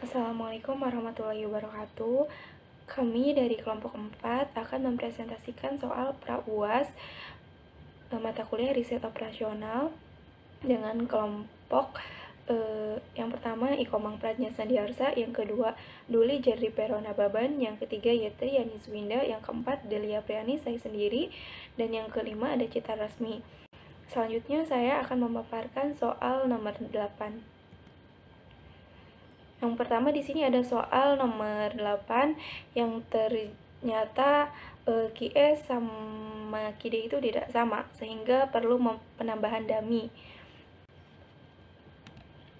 Assalamualaikum warahmatullahi wabarakatuh. Kami dari kelompok 4 akan mempresentasikan soal pra-UAS mata kuliah riset operasional dengan kelompok yang pertama Ikomang Pradnya Sandiarsa, yang kedua Duli Jerry Perona Baban, yang ketiga Yetri Yaniswinda, yang keempat Delia Priani saya sendiri, dan yang kelima ada Cita Rasmi. Selanjutnya saya akan memaparkan soal nomor 8. Yang pertama di sini ada soal nomor 8 yang ternyata QS sama QD itu tidak sama, sehingga perlu penambahan dummy.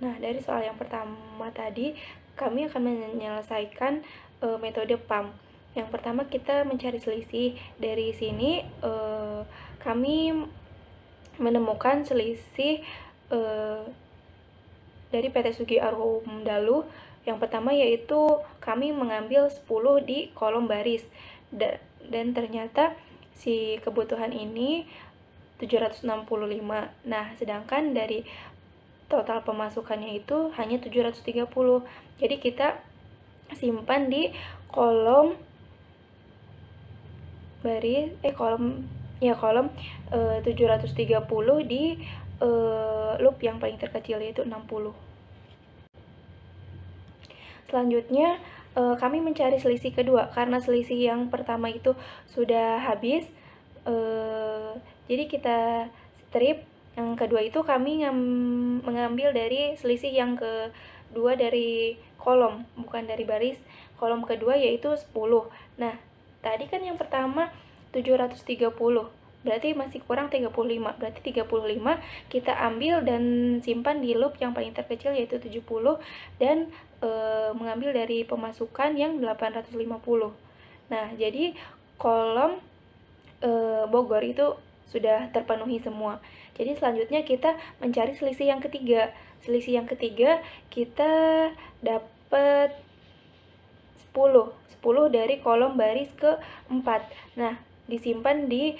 Nah, dari soal yang pertama tadi, kami akan menyelesaikan metode PAM. Yang pertama kita mencari selisih. Dari sini kami menemukan selisih dari PT Sugi Arum Dalu. Yang pertama yaitu kami mengambil 10 di kolom baris, dan ternyata si kebutuhan ini 765. Nah, sedangkan dari total pemasukannya itu hanya 730. Jadi kita simpan di kolom baris kolom 730 di loop yang paling terkecil, yaitu 60. Selanjutnya kami mencari selisih kedua, karena selisih yang pertama itu sudah habis, jadi kita strip. Yang kedua itu kami mengambil dari selisih yang kedua dari kolom, bukan dari baris. Kolom kedua yaitu 10. Nah, tadi kan yang pertama 730, berarti masih kurang 35. Berarti 35 kita ambil dan simpan di loop yang paling terkecil yaitu 70, dan mengambil dari pemasukan yang 850. Nah, jadi kolom Bogor itu sudah terpenuhi semua. Jadi selanjutnya kita mencari selisih yang ketiga. Selisih yang ketiga kita dapat 10 dari kolom baris ke-4. Nah, disimpan di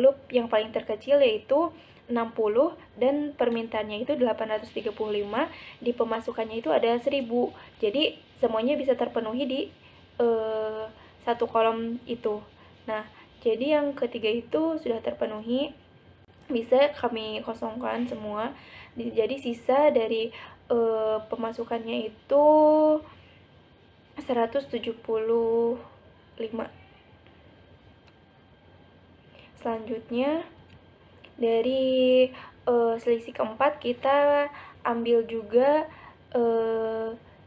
loop yang paling terkecil yaitu 60, dan permintaannya itu 835, di pemasukannya itu ada 1000. Jadi semuanya bisa terpenuhi di satu kolom itu. Nah, jadi yang ketiga itu sudah terpenuhi, bisa kami kosongkan semua. Jadi sisa dari pemasukannya itu 175. Selanjutnya dari selisih keempat kita ambil juga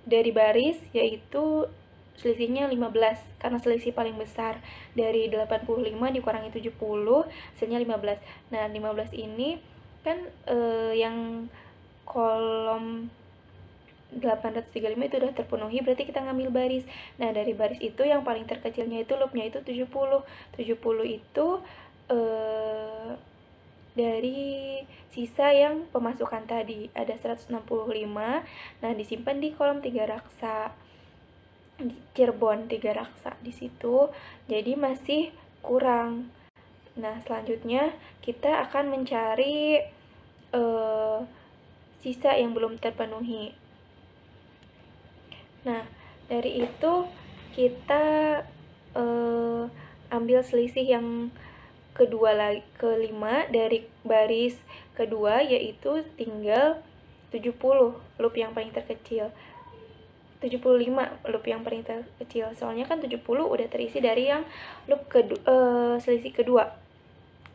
dari baris, yaitu selisihnya 15, karena selisih paling besar. Dari 85 dikurangi 70, hasilnya 15. Nah, 15 ini kan yang kolom 835 itu udah terpenuhi, berarti kita ngambil baris. Nah, dari baris itu yang paling terkecilnya itu loopnya itu 70. 70 itu dari sisa yang pemasukan tadi ada 165. Nah, disimpan di kolom 3 raksa Cirebon, 3 raksa di situ. Jadi masih kurang. Nah, selanjutnya kita akan mencari sisa yang belum terpenuhi. Nah, dari itu kita ambil selisih yang kelima dari baris kedua, yaitu tinggal 70, loop yang paling terkecil. 75 loop yang paling terkecil, soalnya kan 70 udah terisi dari yang loop selisih kedua.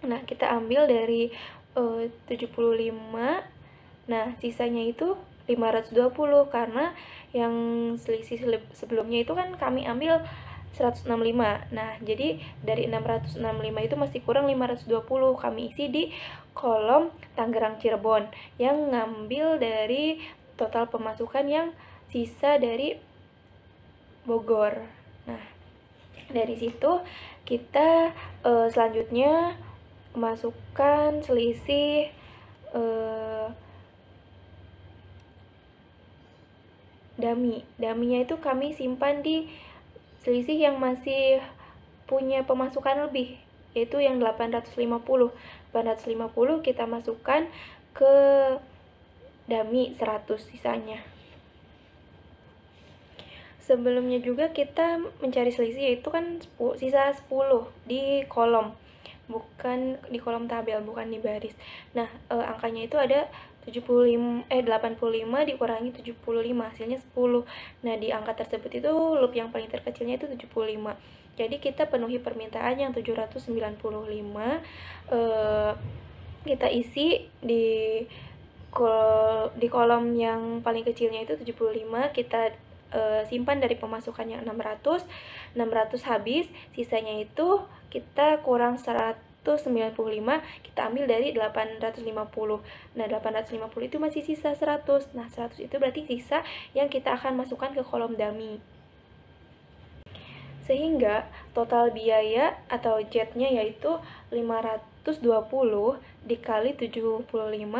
Nah, kita ambil dari 75. Nah, sisanya itu 520, karena yang selisih sebelumnya itu kan kami ambil 165. Nah, jadi dari 665 itu masih kurang 520. Kami isi di kolom Tangerang Cirebon yang ngambil dari total pemasukan yang sisa dari Bogor. Nah, dari situ kita selanjutnya masukkan selisih Daminya itu kami simpan di selisih yang masih punya pemasukan lebih, yaitu yang 850. 850 kita masukkan ke dami 100 sisanya. sebelumnya juga kita mencari selisih, yaitu kan sisa 10 di kolom, bukan di kolom tabel, bukan di baris. Nah, angkanya itu ada 85 dikurangi 75, hasilnya 10. Nah, di angka tersebut itu loop yang paling terkecilnya itu 75. Jadi kita penuhi permintaan yang 795, kita isi di kolom yang paling kecilnya itu 75, kita simpan dari pemasukannya 600 habis, sisanya itu kita kurang 195, kita ambil dari 850. Nah, 850 itu masih sisa 100. Nah, 100 itu berarti sisa yang kita akan masukkan ke kolom dummy. Sehingga total biaya atau jet-nya yaitu 520 dikali 75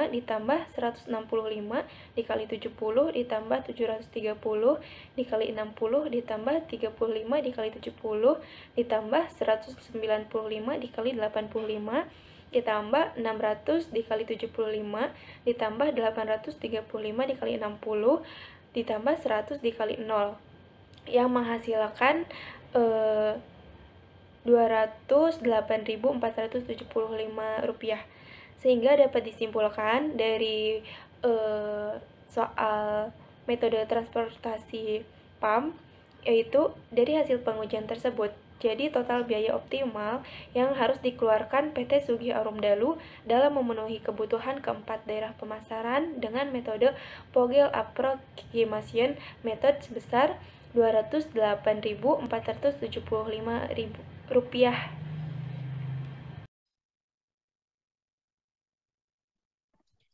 ditambah 165 dikali 70 ditambah 730 dikali 60 ditambah 35 dikali 70 ditambah 195 dikali 85 ditambah 600 dikali 75 ditambah 835 dikali 60 ditambah 100 dikali 0, yang menghasilkan 208.475 rupiah. Sehingga dapat disimpulkan dari soal metode transportasi PAM, yaitu dari hasil pengujian tersebut. Jadi total biaya optimal yang harus dikeluarkan PT Sugih Arum Dalu dalam memenuhi kebutuhan keempat daerah pemasaran dengan metode Vogel Approximation Method sebesar Rp208.475.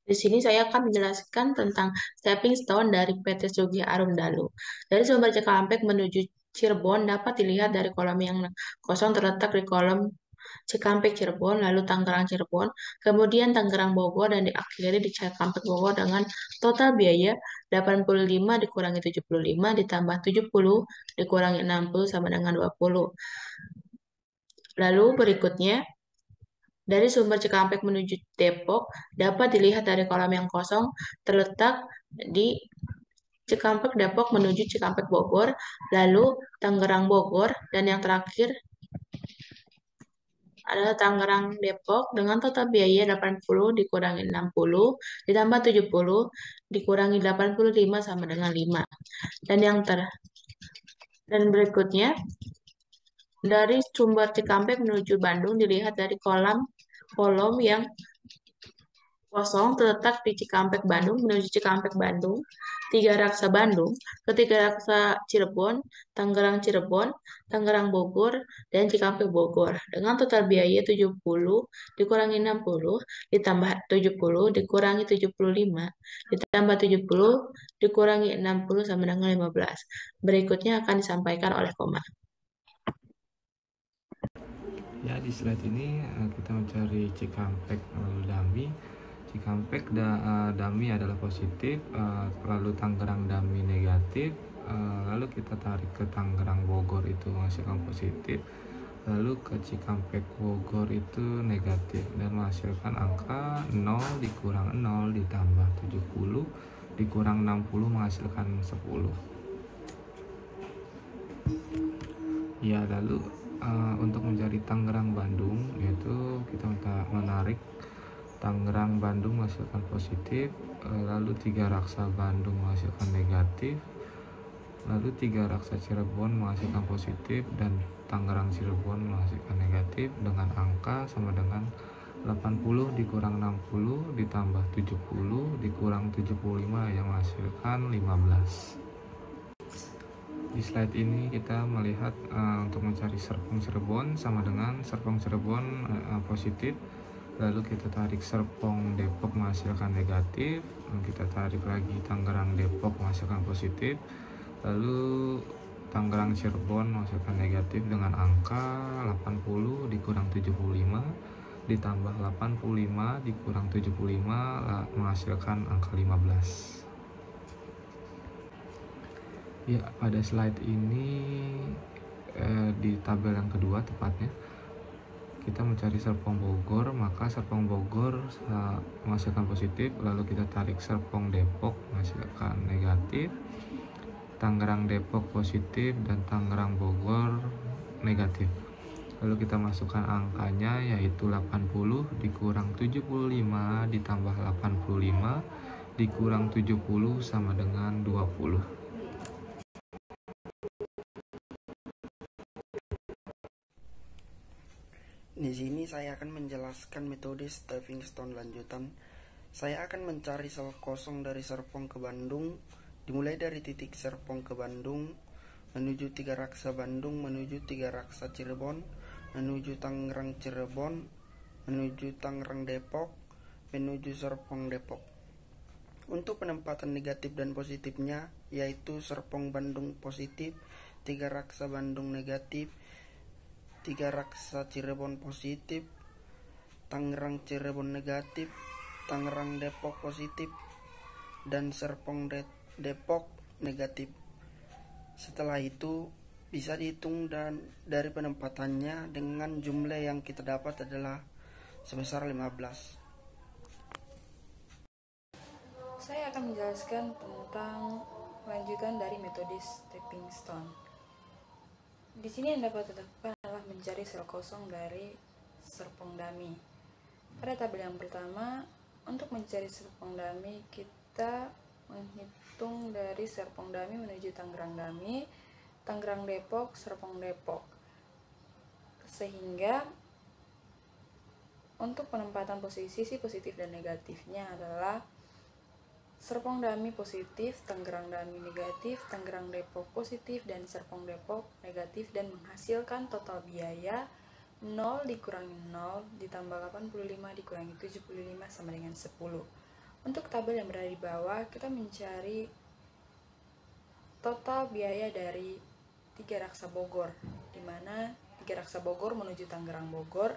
Di sini saya akan menjelaskan tentang stepping stone dari PT Sugih Arum Dalu. Dari sumber Cikampek menuju Cirebon dapat dilihat dari kolom yang kosong terletak di kolom Cikampek Cirebon, lalu Tangerang Cirebon, kemudian Tangerang Bogor, dan diakhiri di Cikampek Bogor dengan total biaya 85 dikurangi 75 ditambah 70 dikurangi 60 sama dengan 20. Lalu berikutnya, dari sumber Cikampek menuju Depok dapat dilihat dari kolom yang kosong terletak di Cikampek Depok menuju Cikampek Bogor, lalu Tangerang Bogor, dan yang terakhir adalah Tangerang Depok dengan total biaya 80 dikurangi 60 ditambah 70 dikurangi 85 sama dengan 5. Dan berikutnya, dari sumber Cikampek menuju Bandung dilihat dari kolom yang kosong terletak di Cikampek Bandung menuju Cikampek Bandung, Tiga Raksa Bandung, Ketiga Raksa Cirebon, Tangerang Cirebon, Tangerang Bogor, dan Cikampek Bogor. Dengan total biaya 70 dikurangi 60 ditambah 70 dikurangi 75 ditambah 70 dikurangi 60 sama dengan 15. Berikutnya akan disampaikan oleh Komar. Ya, di slide ini kita mencari Cikampek dummy. Cikampek dummy adalah positif, lalu Tangerang dummy negatif, lalu kita tarik ke Tangerang Bogor itu menghasilkan positif, lalu ke Cikampek Bogor itu negatif dan menghasilkan angka 0 dikurang 0 ditambah 70 dikurang 60 menghasilkan 10. Ya, lalu untuk mencari Tangerang Bandung, yaitu kita menarik Tangerang Bandung menghasilkan positif, lalu Tiga Raksa Bandung menghasilkan negatif, lalu Tiga Raksa Cirebon menghasilkan positif, dan Tangerang Cirebon menghasilkan negatif dengan angka sama dengan 80 dikurang 60 ditambah 70 dikurang 75 yang menghasilkan 15. Di slide ini kita melihat untuk mencari Serpong Cirebon sama dengan Serpong Cirebon positif, lalu kita tarik Serpong Depok menghasilkan negatif, lalu kita tarik lagi Tangerang Depok menghasilkan positif, lalu Tangerang Cirebon menghasilkan negatif dengan angka 80 dikurang 75 ditambah 85 dikurang 75 menghasilkan angka 15. Ya, pada slide ini di tabel yang kedua tepatnya kita mencari Serpong Bogor, maka Serpong Bogor menghasilkan positif, lalu kita tarik Serpong Depok menghasilkan negatif, Tangerang Depok positif, dan Tangerang Bogor negatif. Lalu kita masukkan angkanya, yaitu 80 dikurang 75 ditambah 85 dikurang 70 sama dengan 20. Di sini saya akan menjelaskan metode stepping stone lanjutan. Saya akan mencari sel kosong dari Serpong ke Bandung, dimulai dari titik Serpong ke Bandung, menuju Tiga Raksa Bandung, menuju Tiga Raksa Cirebon, menuju Tangerang Cirebon, menuju Tangerang Depok, menuju Serpong Depok. Untuk penempatan negatif dan positifnya, yaitu Serpong Bandung positif, Tiga Raksa Bandung negatif, Tiga Raksa Cirebon positif, Tangerang Cirebon negatif, Tangerang Depok positif, dan Serpong Depok negatif. Setelah itu bisa dihitung dan dari penempatannya dengan jumlah yang kita dapat adalah sebesar 15. Saya akan menjelaskan tentang lanjutan dari metode stepping stone. Di sini yang dapat dilakukan adalah mencari sel kosong dari Serpong Dami. Pada tabel yang pertama, untuk mencari Serpong Dami, kita menghitung dari Serpong Dami menuju Tangerang Dami, Tangerang Depok, Serpong Depok. Sehingga untuk penempatan posisi positif dan negatifnya adalah Serpong Dami positif, Tangerang Dami negatif, Tangerang Depok positif, dan Serpong Depok negatif, dan menghasilkan total biaya 0 dikurangi 0 ditambah 85 dikurangi 75 sama dengan 10. Untuk tabel yang berada di bawah, kita mencari total biaya dari Tiga Raksa Bogor, di mana Tiga Raksa Bogor menuju Tangerang Bogor,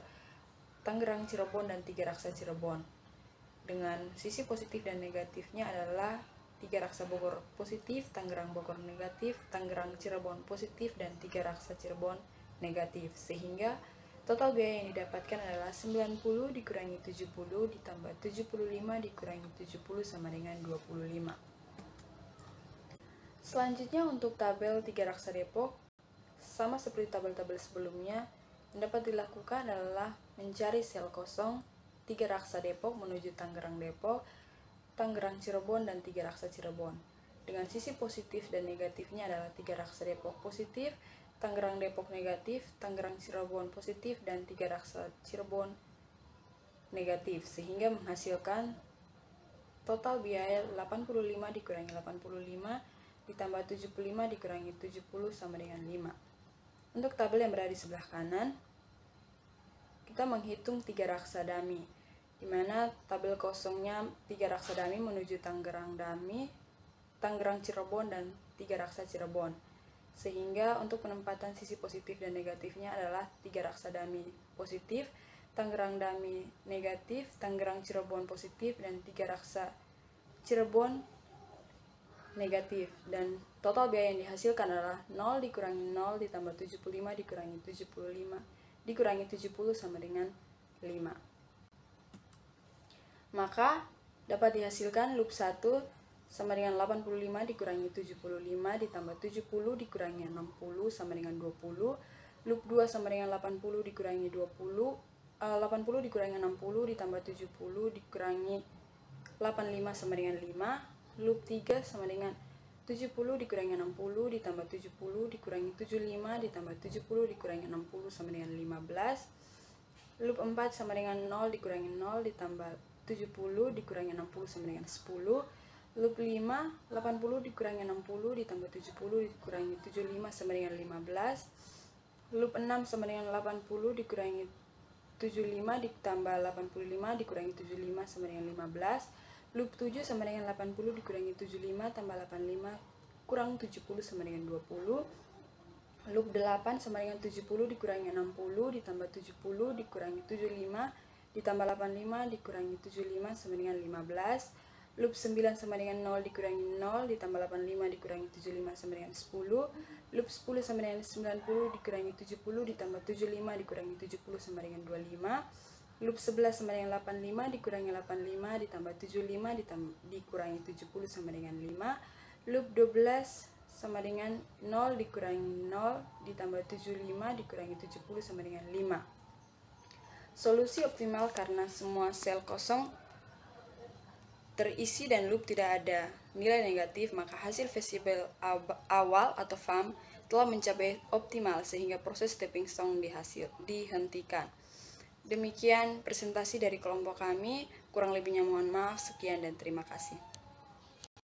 Tangerang Cirebon, dan Tiga Raksa Cirebon. Dengan sisi positif dan negatifnya adalah Tiga Raksa Bogor positif, Tangerang Bogor negatif, Tangerang Cirebon positif, dan Tiga Raksa Cirebon negatif. Sehingga total biaya yang didapatkan adalah 90 dikurangi 70 ditambah 75 dikurangi 70 sama dengan 25. Selanjutnya untuk tabel Tiga Raksa Depok, sama seperti tabel-tabel sebelumnya, yang dapat dilakukan adalah mencari sel kosong Tiga Raksa Depok menuju Tangerang Depok, Tangerang Cirebon, dan Tiga Raksa Cirebon. Dengan sisi positif dan negatifnya adalah Tiga Raksa Depok positif, Tangerang Depok negatif, Tangerang Cirebon positif, dan Tiga Raksa Cirebon negatif. Sehingga menghasilkan total biaya 85 dikurangi 85 ditambah 75 dikurangi 70 sama dengan 5. Untuk tabel yang berada di sebelah kanan, kita menghitung Tiga Raksa Dami, di mana tabel kosongnya Tiga Raksa Dami menuju Tangerang Dami, Tangerang Cirebon, dan Tiga Raksa Cirebon. Sehingga untuk penempatan sisi positif dan negatifnya adalah Tiga Raksa Dami positif, Tangerang Dami negatif, Tangerang Cirebon positif, dan Tiga Raksa Cirebon negatif. Dan total biaya yang dihasilkan adalah 0 dikurangi 0 ditambah 75 dikurangi 75 dikurangi 70 sama dengan 5. Maka dapat dihasilkan loop 1 sama dengan 85 dikurangi 75 ditambah 70 dikurangi 60 sama dengan 20. Loop 2 sama dengan 80 dikurangi 80 dikurangi 60 ditambah 70 dikurangi 85 sama dengan 5. Loop 3 sama dengan 70 dikurangi 60 ditambah 70 dikurangi 75 ditambah 70 dikurangi 60 sama dengan 15. Loop 4 sama dengan 0 dikurangi 0 ditambah 70 dikurangi 60 sama dengan 10. Loop 5, 80 dikurangi 60 ditambah 70 dikurangi 75 sama dengan 15. Loop 6 sama dengan 80 dikurangi 75 ditambah 85 dikurangi 75 sama dengan 15. Loop 7 sama dengan 80 dikurangi 75 tambah 85 kurang 70 sama dengan 20. Loop 8 sama dengan 70 dikurangi 60 ditambah 70 dikurangi 75 ditambah 85 dikurangi 75 sama dengan 15. Loop 9 sama dengan 0 dikurangi 0 ditambah 85 dikurangi 75 sama dengan 10. Loop 10 sama dengan 90 dikurangi 70 ditambah 75 dikurangi 70 sama dengan 25. Loop 11 sama dengan 85 dikurangi 85 ditambah 75 dikurangi 70 sama dengan 5. Loop 12 sama dengan 0 dikurangi 0 ditambah 75 dikurangi 70 sama dengan 5. Solusi optimal karena semua sel kosong terisi dan loop tidak ada nilai negatif, maka hasil visible awal atau FAM telah mencapai optimal sehingga proses stepping stone dihentikan. Demikian presentasi dari kelompok kami, kurang lebihnya mohon maaf, sekian dan terima kasih.